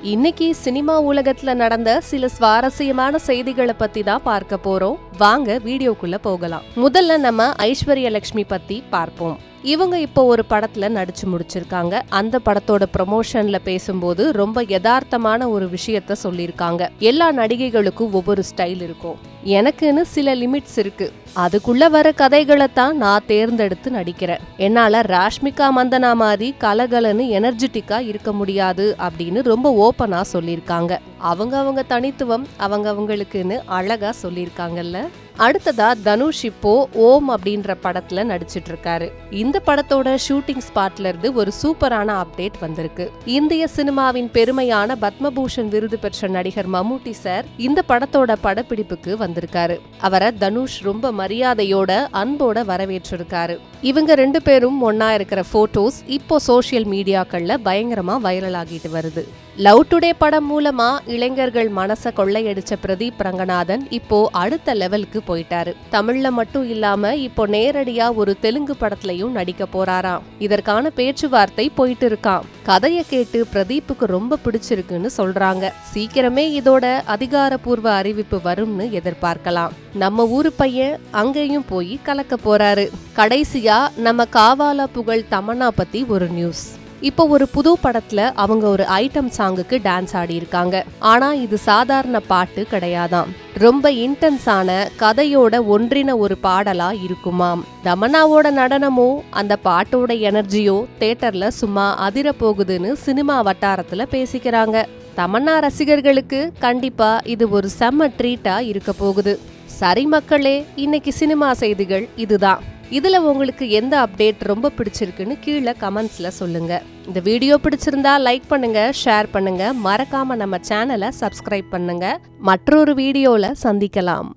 இன்னைக்கு சினிமா உலகத்துல நடந்த சில சுவாரஸ்யமான செய்திகளை பத்தி தான் பார்க்க போறோம். வாங்க வீடியோக்குள்ள போகலாம். முதல்ல நம்ம ஐஸ்வர்யா லட்சுமி பத்தி பார்ப்போம். இவங்க இப்போ ஒரு படத்துல நடிச்சு முடிச்சிருக்காங்க. அந்த படத்தோட ப்ரமோஷன்ல பேசும்போது ரொம்ப யதார்த்தமான ஒரு விஷயத்த சொல்லியிருக்காங்க. எல்லா நடிகைகளுக்கும் ஒவ்வொரு ஸ்டைல் இருக்கும், எனக்குன்னு சில லிமிட்ஸ் இருக்கு, அதுக்குள்ள வர கதைகளை தான் நான் தேர்ந்தெடுத்து நடிக்கிறேன். என்னால ராஷ்மிகா மந்தனா மாதிரி கலகலன்னு எனர்ஜெட்டிக்கா இருக்க முடியாது அப்படின்னு ரொம்ப ஓப்பனா சொல்லியிருக்காங்க. அவங்க தனித்துவம் அவங்களுக்குன்னு அழகா சொல்லியிருக்காங்கல்ல. அடுத்ததா தனுஷ் இப்போ ஓம் அப்படின்ற படத்துல நடிச்சிட்டு இருக்காரு. இந்த படத்தோட ஷூட்டிங் ஸ்பாட்ல இருந்து ஒரு சூப்பரான அப்டேட் வந்திருக்கு. இந்திய சினிமாவின் பெருமையான பத்மபூஷன் விருது பெற்ற நடிகர் மம்முட்டி சார் இந்த படத்தோட படப்பிடிப்புக்கு வந்திருக்காரு. அவரை தனுஷ் ரொம்ப மரியாதையோட அன்போட வரவேற்றிருக்காரு. இவங்க 2 பேரும் ஒன்னா இருக்கிற போட்டோஸ் இப்போ சோசியல் மீடியாக்கள்ல பயங்கரமா வைரல் ஆகிட்டு வருது. லவ் டுடே படம் மூலமா இளைஞர்கள் மனச கொள்ளையடிச்ச பிரதீப் ரங்கநாதன் இப்போ அடுத்த லெவலுக்கு போயிட்டாரு. தமிழ்ல மட்டும் இல்லாம இப்போ நேரடியா ஒரு தெலுங்கு படத்துலயும் நடிக்க போறாராம். இதற்கான பேச்சுவார்த்தை போயிட்டு இருக்கான். கதையை கேட்டு பிரதீப்புக்கு ரொம்ப பிடிச்சிருக்குன்னு சொல்றாங்க. சீக்கிரமே இதோட அதிகாரப்பூர்வ அறிவிப்பு வரும்னு எதிர்பார்க்கலாம். நம்ம ஊரு பையன் அங்கேயும் போய் கலக்க போறாரு. கடைசியா நம்ம காவாலா புகழ் தமன்னா பத்தி ஒரு நியூஸ். இப்போ ஒரு புது படத்துல அவங்க ஒரு ஐட்டம் சாங்குக்கு டான்ஸ் ஆடி இருக்காங்க. ஆனா இது சாதாரண பாட்டு கிடையாதாம், ரொம்ப இன்டென்ஸான கதையோட ஒன்றின ஒரு பாடலா இருக்குமாம். தமன்னாவோட நடனமோ அந்த பாட்டோட எனர்ஜியோ தியேட்டர்ல சும்மா அதிர போகுதுன்னு சினிமா வட்டாரத்துல பேசிக்கிறாங்க. தமன்னா ரசிகர்களுக்கு கண்டிப்பா இது ஒரு செம்ம ட்ரீட்டா இருக்க போகுது. சரி மக்களே, இன்னைக்கு சினிமா செய்திகள் இதுதான். இதுல உங்களுக்கு எந்த அப்டேட் ரொம்ப பிடிச்சிருக்குன்னு கீழே கமெண்ட்ஸ்ல சொல்லுங்க. இந்த வீடியோ பிடிச்சிருந்தா லைக் பண்ணுங்க, ஷேர் பண்ணுங்க, மறக்காம நம்ம சேனலை சப்ஸ்கிரைப் பண்ணுங்க. மற்றொரு வீடியோல சந்திக்கலாம்.